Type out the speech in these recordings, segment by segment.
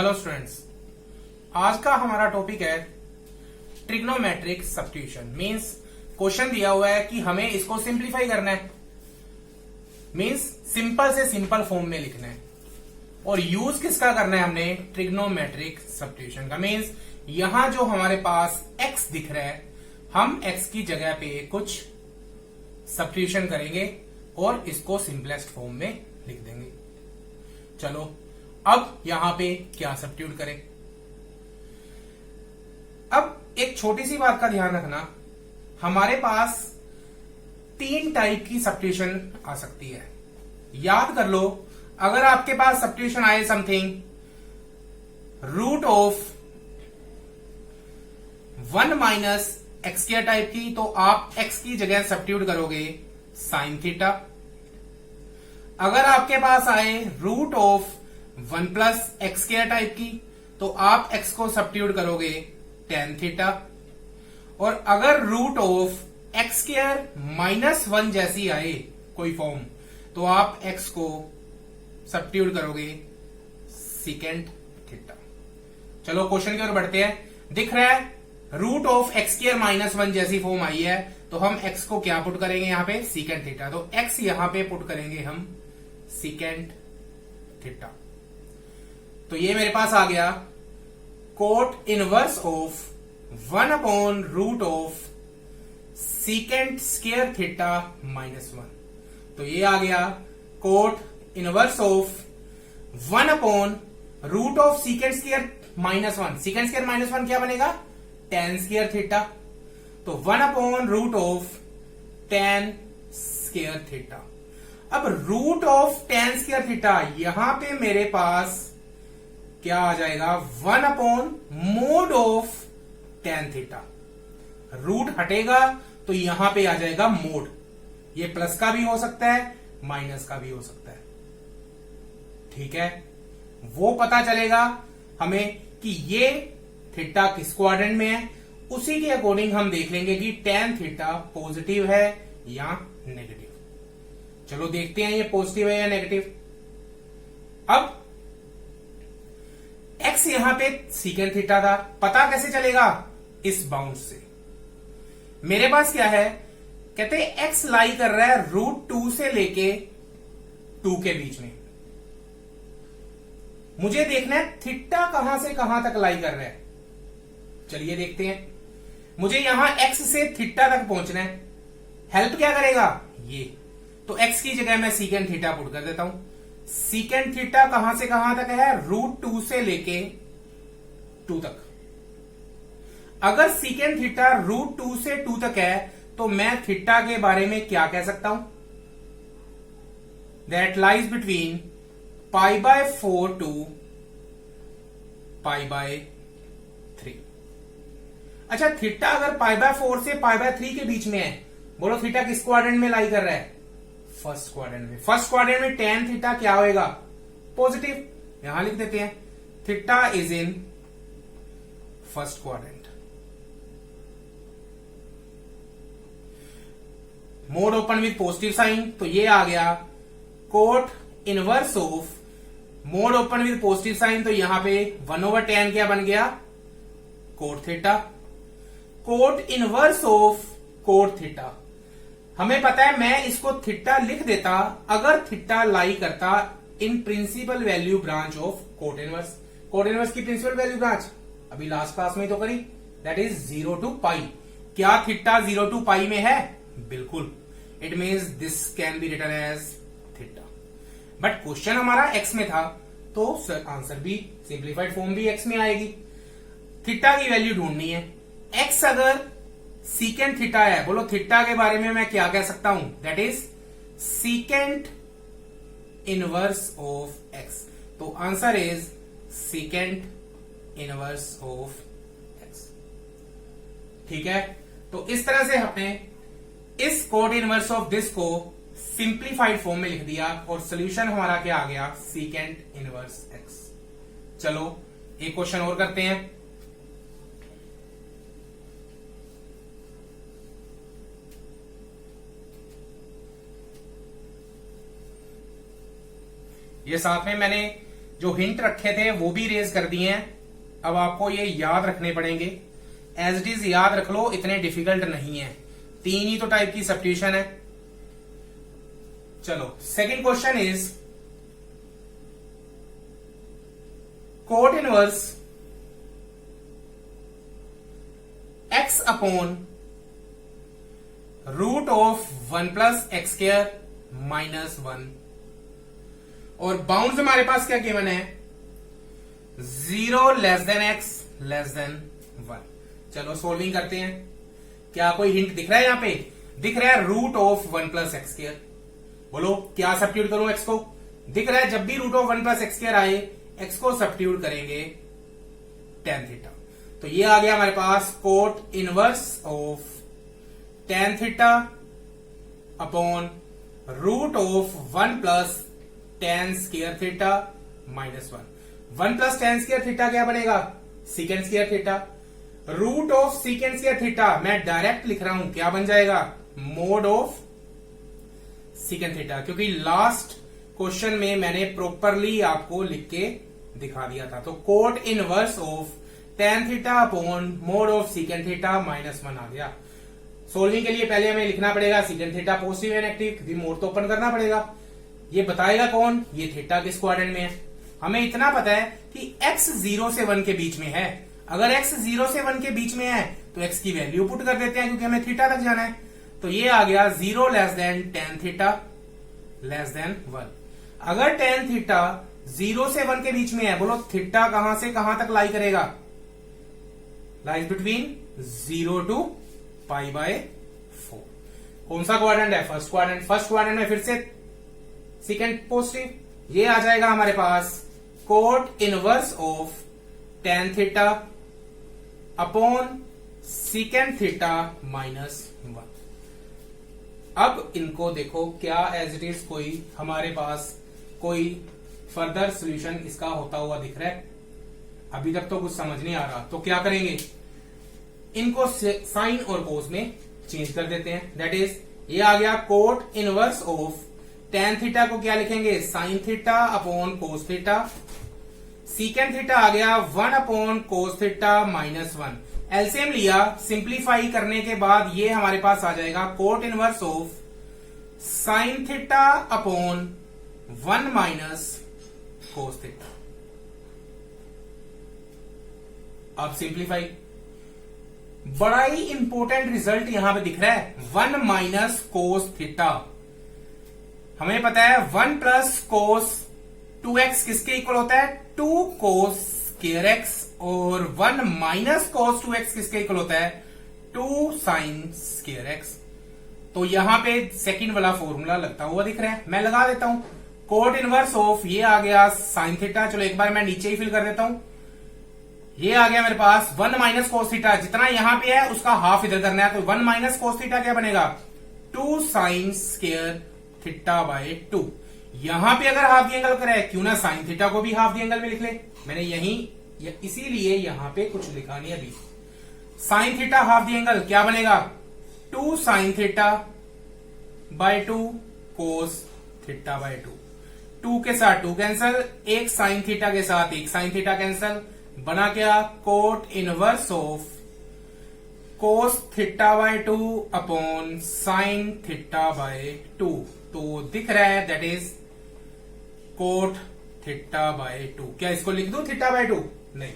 Hello students, आज का हमारा टॉपिक है ट्रिग्नोमेट्रिक सब्स्टिट्यूशन। मींस क्वेश्चन दिया हुआ है कि हमें इसको सिंप्लीफाई करना है, मींस सिंपल से सिंपल फॉर्म में लिखना है। और यूज किसका करना है हमने? ट्रिग्नोमेट्रिक सब्स्टिट्यूशन का। मींस यहां जो हमारे पास x दिख रहा है, हम x की जगह पे कुछ सब्स्टिट्यूशन करेंगे और इसको सिंपलेस्ट फॉर्म में लिख देंगे। चलो अब यहां पे क्या सब्स्टिट्यूट करें। अब एक छोटी सी बात का ध्यान रखना, हमारे पास तीन टाइप की सब्स्टिट्यूशन आ सकती है। याद कर लो, अगर आपके पास सब्स्टिट्यूशन आए something root of 1 minus x square type की, तो आप x की जगह सब्स्टिट्यूट करोगे साइन थीटा। अगर आपके पास आए root of 1 plus x square type की, तो आप x को सब्स्टिट्यूट करोगे टेन थीटा। और अगर root of x square minus 1 जैसी आए कोई फॉर्म, तो आप x को सब्स्टिट्यूट करोगे सीकेंट थीटा। चलो क्वेश्चन की ओर बढ़ते हैं। दिख रहा है root of x square minus 1 जैसी फॉर्म आई है, तो हम x को क्या पुट करेंगे यहां पे? Secant theta. तो x यहां पे पुट करेंगे हम सीकेंट थीटा। तो ये मेरे पास आ गया cot inverse of 1 upon root of secant square theta minus 1। तो ये आ गया cot inverse of 1 upon root of secant square minus 1। Secant square minus 1 क्या बनेगा? Tan square theta. तो 1 upon root of tan square theta. अब root of tan square theta, यहां पे मेरे पास क्या आ जाएगा? 1 upon mod of tan theta. Root हटेगा तो यहां पे आ जाएगा मोड। ये प्लस का भी हो सकता है, माइनस का भी हो सकता है। ठीक है, वो पता चलेगा हमें कि ये थीटा किस क्वाड्रेंट में है। उसी के अकॉर्डिंग हम देख लेंगे कि टेन थीटा पॉजिटिव है या नेगेटिव। चलो देखते हैं ये पॉजिटिव है या नेगेटिव। अब x यहां पे सीकेंट थीटा था, पता कैसे चलेगा? इस बाउंड से मेरे पास क्या है, कहते हैं x लाई कर रहा है रूट 2 से लेके 2 के बीच में। मुझे देखना है थीटा कहां से कहां तक लाई कर रहा है। चलिए देखते हैं। मुझे यहां x से थीटा तक पहुंचना है। हेल्प क्या करेगा? ये। तो x की जगह मैं सीकेंट थीटा पुट कर देता हूं। सीकेंट थीटा कहां से कहां तक है? रूट 2 से लेके 2 तक। अगर सीकेंट थीटा रूट 2 से 2 तक है, तो मैं थीटा के बारे में क्या कह सकता हूं? That lies between π/4 to π/3। अच्छा, थीटा अगर π/4 से π/3 के बीच में है, बोलो थीटा किस क्वाड्रेंट में लाई कर रहा है? फर्स्ट क्वाड्रेंट में। फर्स्ट क्वाड्रेंट में टेन थीटा क्या होएगा? पॉजिटिव। यहां लिख देते हैं theta is in first quadrant. Mod open with positive sign, तो ये आ गया cot inverse of mod open with positive sign. तो यहां पे 1/10 क्या बन गया? Cot theta. Cot inverse of cot theta, हमें पता है मैं इसको थीटा लिख देता अगर थीटा लाई करता in principle value branch of cot inverse. Coat inverse की प्रिंसिपल वैल्यू ब्रांच अभी लास्ट क्लास में तो करी, दैट इज 0 टू पाई। क्या थीटा 0 टू पाई में है? बिल्कुल। It means this can be written as theta. But question हमारा एक्स में था, तो आंसर भी सिंप्लीफाइड फॉर्म भी एक्स में आएगी। थीटा की वैल्यू ढूंढनी है। एक्स अगर सीकेंट थीटा है, बोलो थीटा के बारे में मैं क्या कह सकता हूं? That is secant inverse of x. तो answer is secant inverse of x. ठीक है, तो इस तरह से हमने इस कोट इनवर्स ऑफ दिस को सिंप्लीफाइड फॉर्म में लिख दिया और सोल्यूशन हमारा क्या आ गया? Secant inverse x. चलो एक क्वेश्चन और करते हैं। ये साथ में मैंने जो हिंट रखे थे वो भी रेज कर दिए हैं। अब आपको ये याद रखने पड़ेंगे, एज इट इज याद रख लो, इतने डिफिकल्ट नहीं है। 3 ही तो टाइप की सब्स्टिट्यूशन है। चलो second question is cot inverse x upon root of 1 plus x square minus 1, और बाउंड्स हमारे पास क्या गिवन है, 0 less than x less than 1। चलो सोल्विंग करते हैं। क्या कोई हिंट दिख रहा है? यहां पे दिख रहा है root of 1 plus x square. बोलो क्या सब्स्टिट्यूट करूं x को? दिख रहा है जब भी root of 1 plus x square आए, x को सब्स्टिट्यूट करेंगे tan थीटा। तो ये आ गया हमारे पास cot inverse of tan theta upon root of 1 plus tan square theta minus 1। 1 plus tan square theta क्या बनेगा? Secant square theta. Root of secant square theta मैं डायरेक्ट लिख रहा हूं, क्या बन जाएगा? मोड ऑफ सीकेंड थीटा, क्योंकि लास्ट क्वेश्चन में मैंने प्रॉपरली आपको लिख के दिखा दिया था। तो coat inverse of tan theta upon mod of secant theta minus 1 आ गया। सोल्विंग के लिए पहले हमें लिखना पड़ेगा सीकेंड थीटा पॉजिटिव या नेगेटिव, क्योंकि मोड तो ओपन करना पड़ेगा। ये बताएगा कौन? ये थीटा किस क्वाड्रेंट में है। हमें इतना पता है कि x 0 से 1 के बीच में है। अगर x 0 से 1 के बीच में है तो x की वैल्यू पुट कर देते हैं, क्योंकि हमें थीटा तक जाना है। तो ये आ गया 0 less then tan theta less than 1। अगर tan थीटा 0 से 1 के बीच में है, बोलो थीटा कहां से कहां तक लाई करेगा? Lies between 0 to π/4। कौन सा क्वाड्रेंट है? First quadrant. फर्स्ट क्वाड्रेंट में फिर से सेकेंड पॉजिटिव। ये आ जाएगा हमारे पास cot inverse of tan theta upon secant theta minus 1। अब इनको देखो क्या एज इट इज कोई हमारे पास कोई फर्दर सॉल्यूशन इसका होता हुआ दिख रहा है? अभी तक तो कुछ समझ नहीं आ रहा। तो क्या करेंगे, इनको साइन और कोस में चेंज कर देते हैं। दैट इज ये आ गया cot inverse of tan theta को क्या लिखेंगे? Sine theta upon cos theta. Secant theta आ गया 1 upon cos theta minus 1। LCM लिया, सिंप्लीफाई करने के बाद ये हमारे पास आ जाएगा cot inverse of sine theta upon 1 minus cos theta. अब सिंप्लीफाई, बड़ा ही इंपॉर्टेंट रिजल्ट यहां पे दिख रहा है, 1 माइनस कोस थीटा। हमें पता है 1 प्लस कोस 2x किसके इक्वल होता है? 2 कोस स्क्वायर x, और 1 माइनस कोस 2x किसके इक्वल होता है? 2 साइन स्क्वायर x। तो यहां पे सेकंड वाला फॉर्मूला लगता हुआ दिख रहा है, मैं लगा देता हूं। कोट इनवर्स ऑफ ये आ गया साइन थीटा। चलो एक बार मैं नीचे ही फिल कर देता हूं। ये आ गया मेरे पास 1 माइनस कोस थीटा, जितना यहां पे है उसका हाफ इधर करना है। तो 1 माइनस कोस थीटा क्या बनेगा? 2 साइन स्क्वायर थीटा बाय 2। यहां पे अगर हाफ दी एंगल करे, क्यों ना साइन थीटा को भी हाफ दी एंगल में लिख ले। मैंने इसीलिए यहां पे कुछ लिखा नहीं अभी। साइन थीटा हाफ दी एंगल क्या बनेगा? 2 sine theta by 2 cos theta by 2। 2 के साथ 2 कैंसल, एक साइन थीटा के साथ एक साइन थीटा कैंसल, बना क्या? Coat inverse of cos theta by 2 upon sine theta by 2। तो दिख रहा है that is cot theta by 2। क्या इसको लिख दूं थीटा बाय 2? नहीं,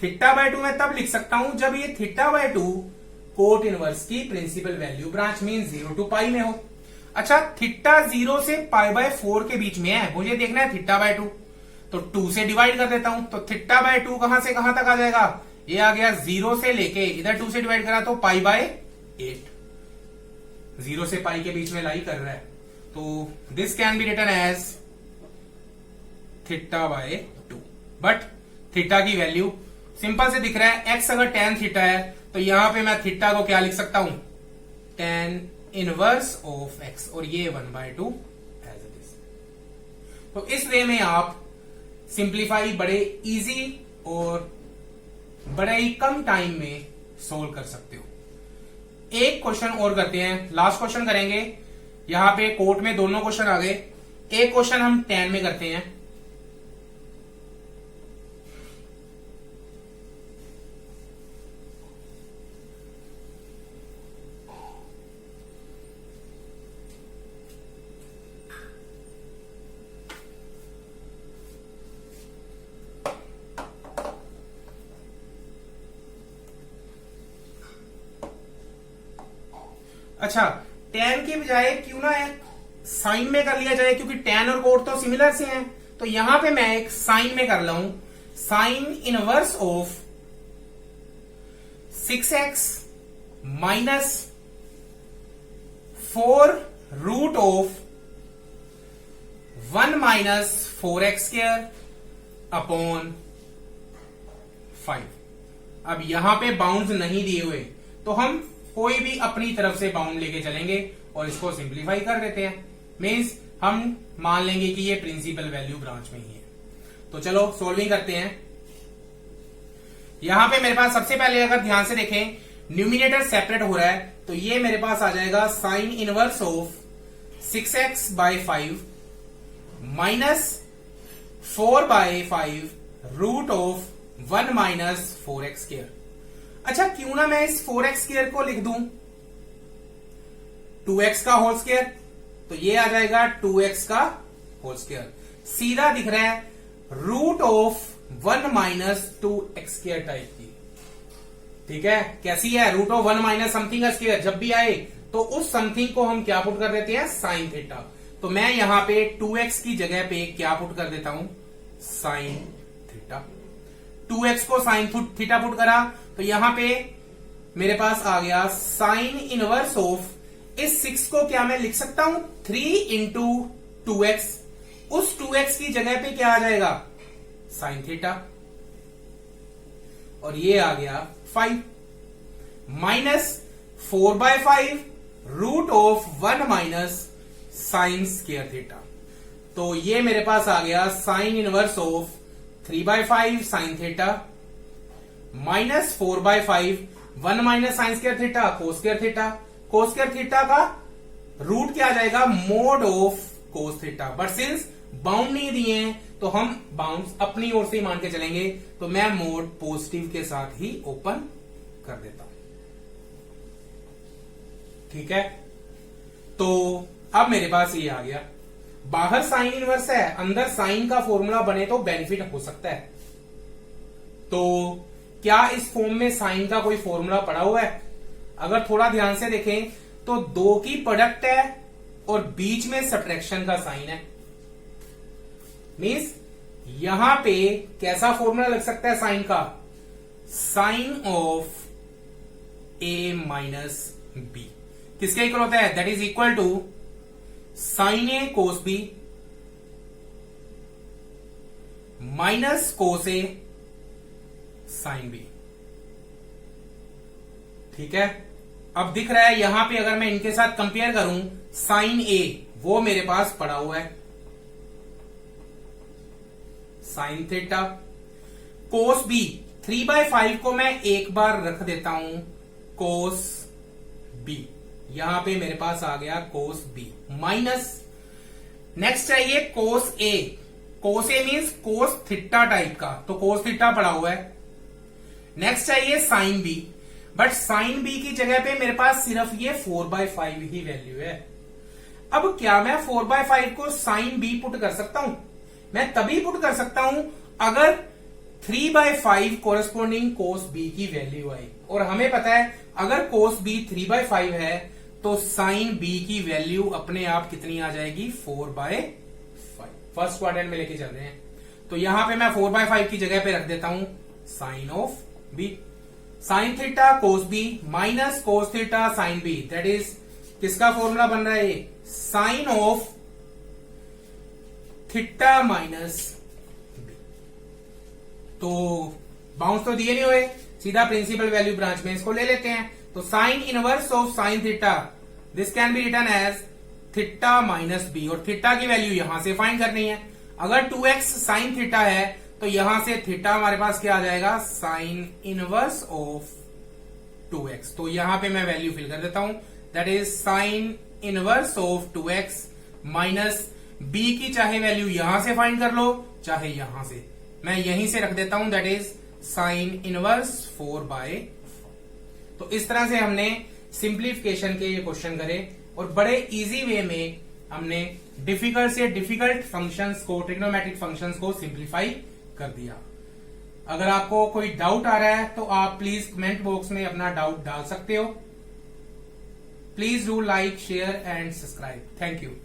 थीटा बाय 2 मैं तब लिख सकता हूं जब ये थीटा बाय 2 कोट इनवर्स की principal value branch mean 0 to pi में हो। अच्छा, थीटा 0 से π/4 के बीच में है, मुझे देखना है थीटा बाय 2। तो 2 से डिवाइड कर देता हूं। तो थीटा बाय 2 कहां से कहां तक आ जाएगा? ये आ गया 0 से लेके इधर 2 से डिवाइड करा तो π/8। 0 से पाई के बीच में लाई कर रहा है। तो this can be written as theta by 2। But theta की वैल्यू सिंपल से दिख रहा है, x अगर tan थीटा है तो यहां पे मैं थीटा को क्या लिख सकता हूं? tan इनवर्स ऑफ x, और ये 1/2 एज इट इज। तो इस वे में आप सिंप्लीफाई बड़े इजी और बड़े ही कम टाइम में सोल्व कर सकते हो। एक क्वेश्चन और करते हैं, लास्ट क्वेश्चन करेंगे। यहां पे कोर्ट में दोनों क्वेश्चन आ गए। एक क्वेश्चन हम tan में करते हैं। अच्छा, tan की बजाय क्यों ना एक साइन में कर लिया जाए, क्योंकि tan और कोट तो सिमिलर से हैं। तो यहां पे मैं एक साइन में कर लूं, sine inverse of 6x minus 4 root of 1 minus 4x square upon 5। अब यहां पे बाउंड्स नहीं दिए हुए, तो हम कोई भी अपनी तरफ से बाउंड लेके चलेंगे और इसको सिंप्लीफाई कर देते हैं। मीन्स हम मान लेंगे कि ये प्रिंसिपल वैल्यू ब्रांच में ही है। तो चलो सॉल्विंग करते हैं। यहां पे मेरे पास सबसे पहले अगर ध्यान से देखें, न्यूमिनेटर सेपरेट हो रहा है, तो ये मेरे पास आ जाएगा sine inverse of 6x by 5 minus 4 by 5 root of 1 minus 4x square. अच्छा, क्यों ना मैं इस 4x स्क्वायर को लिख दूं 2x का होल स्क्वायर, तो ये आ जाएगा 2x का होल स्क्वायर। सीधा दिख रहा है root of 1 minus 2x square type की। ठीक है, कैसी है? Root of 1 minus something square जब भी आए तो उस समथिंग को हम क्या पुट कर देते हैं? Sine theta. तो मैं यहां पे 2x की जगह पे क्या पुट कर देता हूं? Sine theta. 2x को साइन थीटा पुट करा तो यहां पे मेरे पास आ गया साइन इनवर्स ऑफ, इस 6 को क्या मैं लिख सकता हूं? 3 इंटू 2x। उस 2x की जगह पे क्या आ जाएगा? Sine theta. और ये आ गया 5 minus 4 by 5 root of 1 minus sine square theta. तो ये मेरे पास आ गया sine inverse of 3 by 5 sine theta minus 4 by 5 1 minus sine square theta cos square theta. Cos square theta का रूट क्या आ जाएगा? Mod of cos theta. But since bound नहीं दिए हैं तो हम बाउंड्स अपनी ओर से ही मान के चलेंगे, तो मैं मोड पॉजिटिव के साथ ही ओपन कर देता हूं। ठीक है, तो अब मेरे पास ये आ गया। बाहर साइन इनवर्स है, अंदर साइन का फॉर्मूला बने तो बेनिफिट हो सकता है। तो क्या इस फॉर्म में साइन का कोई फॉर्मूला पड़ा हुआ है? अगर थोड़ा ध्यान से देखें तो 2 की प्रोडक्ट है और बीच में सब्ट्रैक्शन का साइन है। मीन्स यहां पे कैसा फॉर्मूला लग सकता है साइन का? Sine of a minus B किसके इक्वल होता है? That is equal to sine A cos B minus cos A sine B. ठीक है, अब दिख रहा है यहां पे अगर मैं इनके साथ कंपेयर करूं, साइन ए वो मेरे पास पड़ा हुआ है sine theta. Cos B 3 by 5 को मैं एक बार रख देता हूं कोस बी, यहां पे मेरे पास आ गया कोस बी माइनस, नेक्स्ट चाहिए cos A. Cos A means cos theta type का, तो कोस थीटा पड़ा हुआ है। नेक्स्ट चाहिए sine B, but sine B की जगह पे मेरे पास सिर्फ ये 4 बाय 5 ही वैल्यू है। अब क्या मैं 4 बाय 5 को साइन बी पुट कर सकता हूं? मैं तभी पुट कर सकता हूं अगर 3 बाय 5 कोरस्पॉन्डिंग कोस बी की वैल्यू आई, और हमें पता है अगर कोस बी 3 बाय 5 है तो साइन बी की वैल्यू अपने आप कितनी आ जाएगी? 4 बाय 5। फर्स्ट क्वाड्रेंट में लेके चल रहे हैं, तो यहां पे मैं 4 बाय 5 की जगह पे रख देता हूं sine of B. Sine theta cos B minus cos theta sine B, that is किसका फॉर्मूला बन रहा है? Sine of theta minus B. तो बाउंस तो दिए नहीं हुए, सीधा प्रिंसिपल वैल्यू ब्रांच में इसको ले लेते हैं। तो sine inverse of sine theta, this can be written as theta minus B, और थीटा की वैल्यू यहां से फाइंड करनी है। अगर 2x साइन थीटा है तो यहां से थीटा हमारे पास क्या आ जाएगा? Sine inverse of 2x। तो यहां पे मैं वैल्यू फिल कर देता हूं, that is sine inverse of 2x minus B की चाहे वैल्यू यहां से फाइंड कर लो चाहे यहां से, मैं यहीं से रख देता हूं, that is sine inverse 4 by 4। तो इस तरह से हमने सिंप्लीफिकेशन के ये क्वेश्चन करे और बड़े इजी वे में हमने डिफिकल्ट से डिफिकल्ट फंक्शंस को, ट्रिग्नोमेट्रिक फंक्शंस को सिंप्लीफाई कर दिया। अगर आपको कोई डाउट आ रहा है तो आप प्लीज कमेंट बॉक्स में अपना डाउट डाल सकते हो। Please do like, share and subscribe. Thank you.